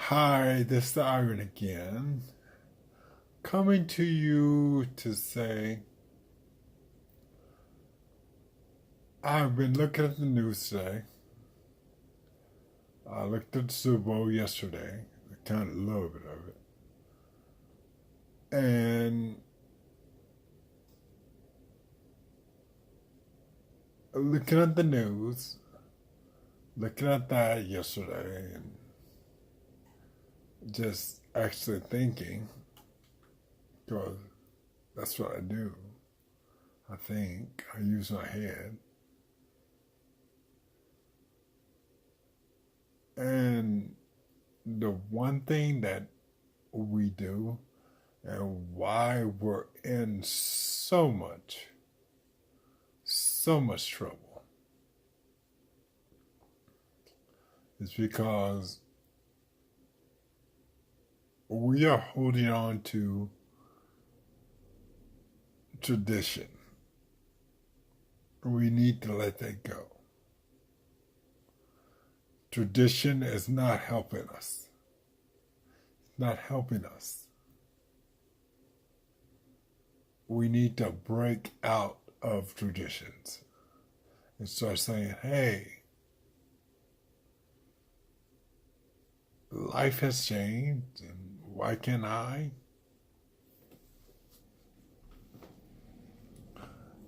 Hi, this is the Iron again, coming to you to say I've been looking at the news today. I looked at the Super Bowl yesterday, kind of a little bit of it, and looking at the news, looking at that yesterday, and just actually thinking, because that's what I do. I think I use my head. And the one thing that we do and why we're in so much trouble is because we are holding on to tradition. We need to let that go. Tradition is not helping us. It's not helping us. We need to break out of traditions and start saying, hey, life has changed, and why can't I?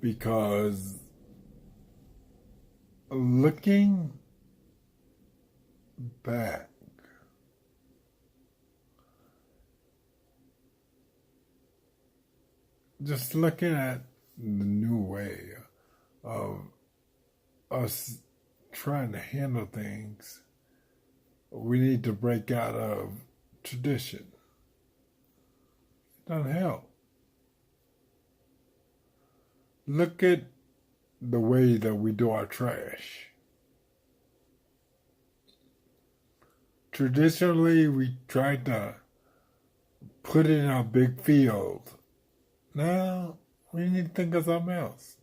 Because looking back, just looking at the new way of us trying to handle things, we need to break out of tradition. It doesn't help. Look at the way that we do our trash. Traditionally, we tried to put it in a big field. Now, we need to think of something else.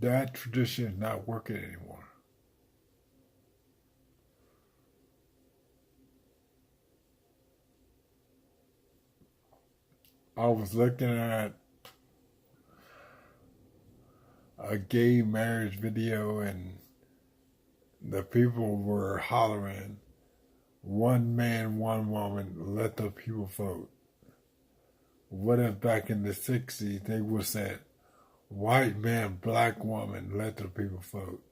That tradition is not working anymore. I was looking at a gay marriage video, and the people were hollering, one man, one woman, let the people vote. What if back in the 60s they would have said, white man, black woman, let the people vote?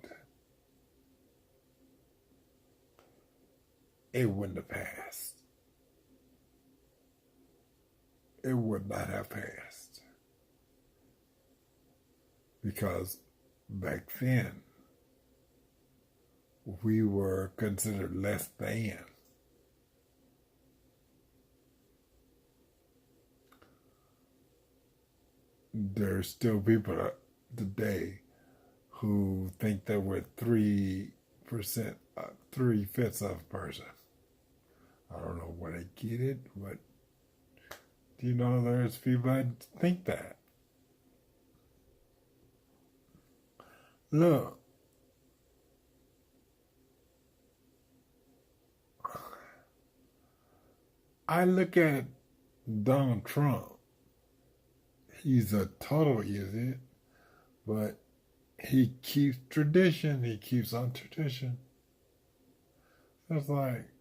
It wouldn't have passed. It would not have passed. Because back then, we were considered less than. There's still people today who think that we're 3%, 3/5 of a person. I don't know where they get it, but do you know there's people that think that? Look, I look at Donald Trump. He's a total idiot, but he keeps tradition. He keeps on tradition. It's like,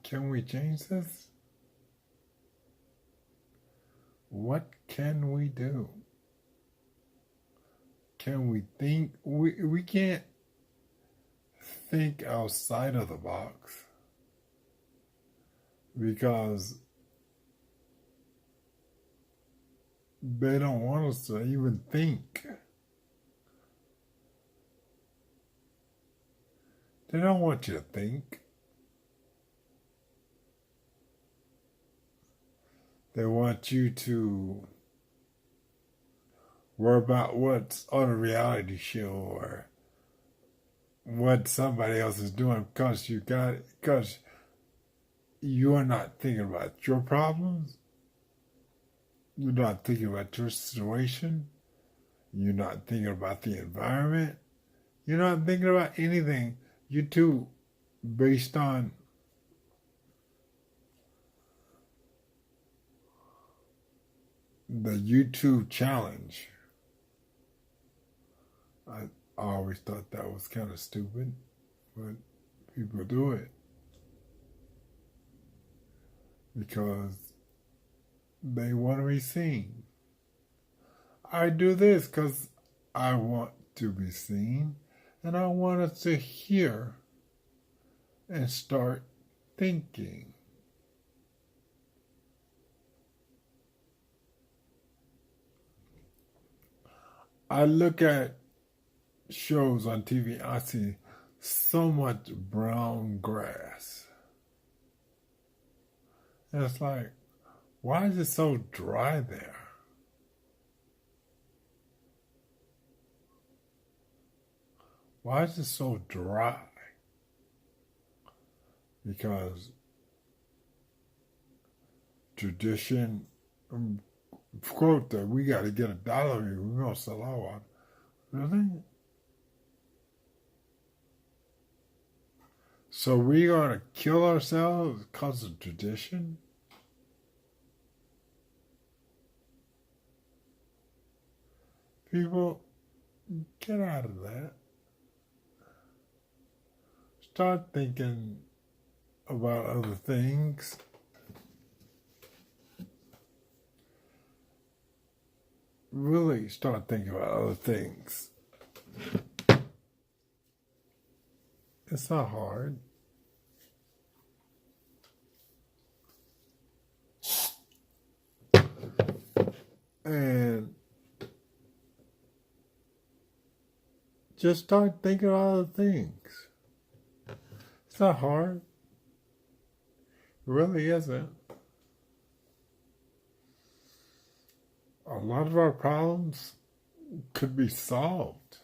can we change this? What can we do? Can we think? We can't think outside of the box because they don't want us to even think. They don't want you to think. They want you to worry about what's on a reality show or what somebody else is doing because you're not thinking about your problems. You're not thinking about your situation. You're not thinking about the environment. You're not thinking about anything. You too, based on the YouTube challenge. I always thought that was kind of stupid, but people do it because they want to be seen. I do this because I want to be seen and I want us to hear and start thinking. I look at shows on TV, I see so much brown grass. And it's like, why is it so dry there? Why is it so dry? Because tradition, quote that we got to get $1 here, we're going to sell our water. Really? So we going to kill ourselves because of tradition? People, get out of that. Start thinking about other things. Really start thinking about other things. It's not hard. And just start thinking about other things. It's not hard. It really isn't. A lot of our problems could be solved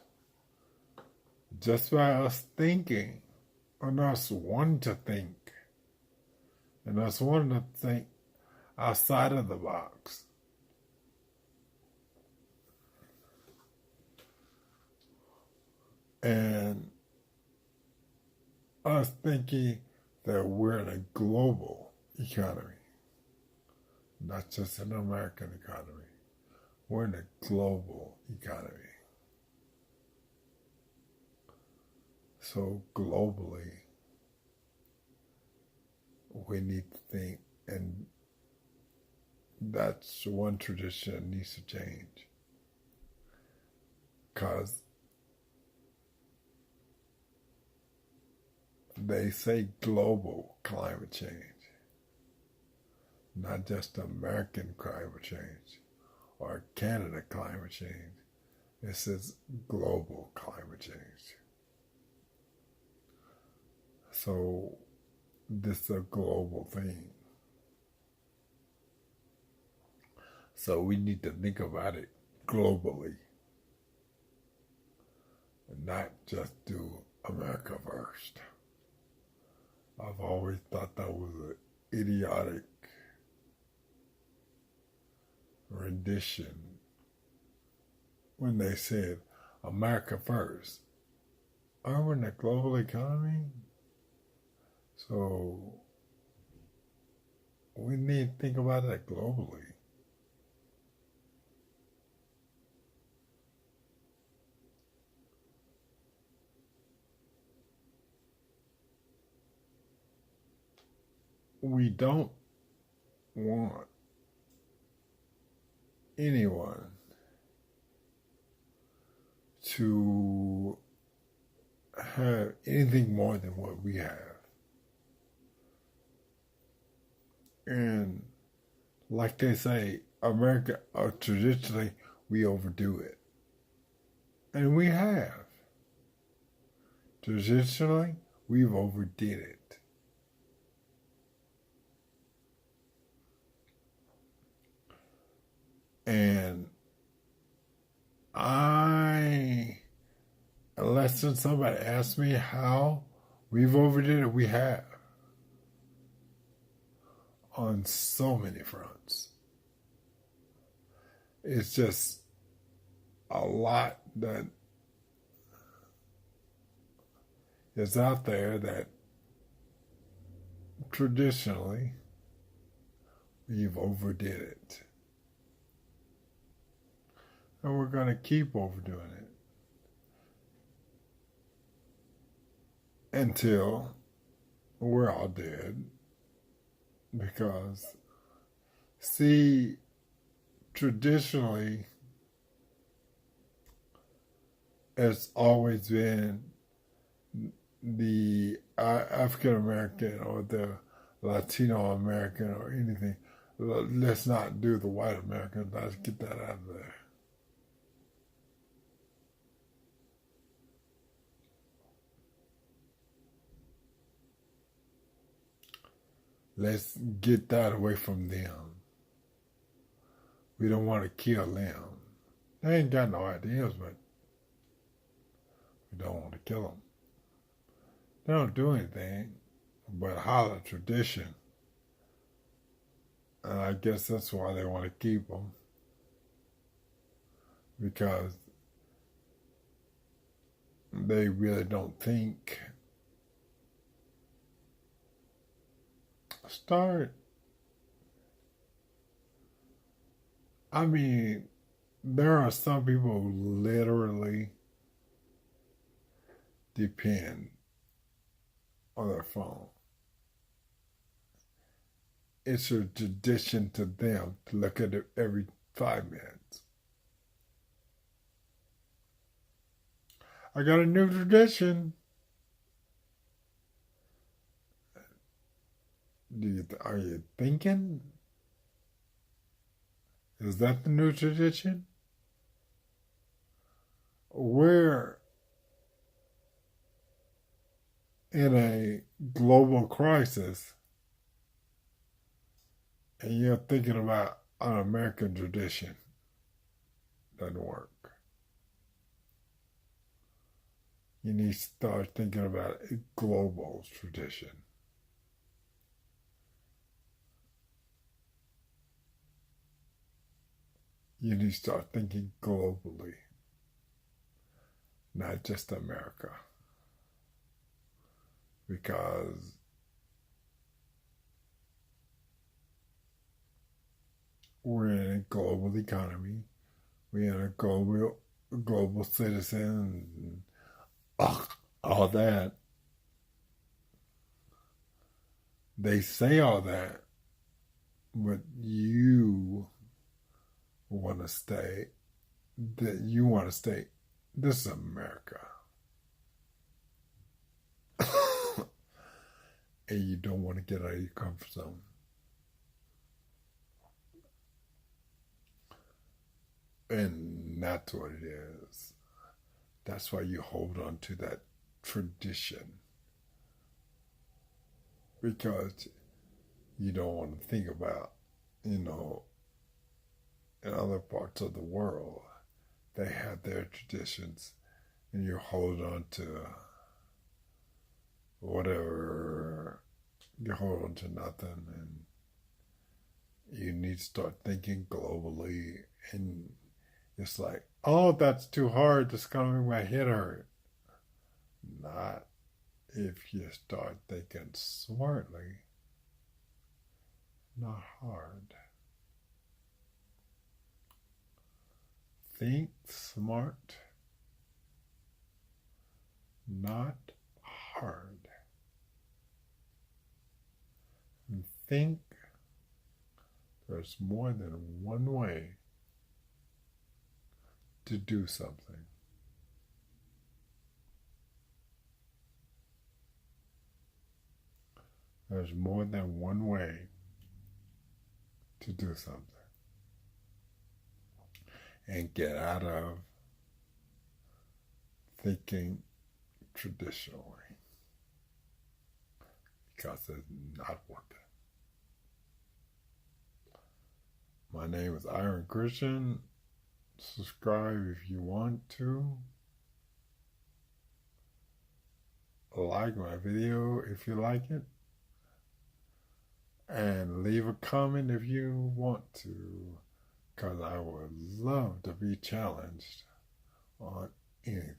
just by us thinking, and us wanting to think, and us wanting to think outside of the box. And us thinking that we're in a global economy, not just an American economy. We're in a global economy. So globally, we need to think, and that's one tradition that needs to change. Because they say global climate change, not just American climate change or Canada climate change. It says global climate change. So this is a global thing. So we need to think about it globally and not just do America first. I've always thought that was an idiotic rendition when they said America first. Aren't we in a global economy? So we need to think about that globally. We don't want anyone to have anything more than what we have. And like they say, America, traditionally, we overdo it. And we have. Traditionally, we've overdid it. And unless somebody asks me how we've overdid it, we have. On so many fronts. It's just a lot that is out there that traditionally we've overdid it. And we're going to keep overdoing it until we're all dead. Because, see, traditionally, it's always been the African American or the Latino American or anything. Let's not do the white American. Let's get that out of there. Let's get that away from them. We don't want to kill them. They ain't got no ideas, but we don't want to kill them. They don't do anything but holler tradition. And I guess that's why they want to keep them. Because they really don't think. I mean, there are some people who literally depend on their phone. It's a tradition to them to look at it every 5 minutes. I got a new tradition. Are you thinking? Is that the new tradition? We're in a global crisis, and you're thinking about an American tradition. Doesn't work. You need to start thinking about a global tradition. You need to start thinking globally, not just America. Because we're in a global economy, we're in a global citizen, and all that. They say all that, but you want to stay. That you want to stay. This is America. And you don't want to get out of your comfort zone. And that's what it is. That's why you hold on to that tradition. Because you don't want to think about, in other parts of the world, they have their traditions, and you hold on to whatever, you hold on to nothing, and you need to start thinking globally. And it's like, oh, that's too hard, that's gonna make my head hurt. Not if you start thinking smartly, not hard. Think smart, not hard. And think there's more than one way to do something. There's more than one way to do something. And get out of thinking traditionally, because it's not working. My name is Iron Christian. Subscribe if you want to. Like my video if you like it. And leave a comment if you want to, because I would love to be challenged. anything.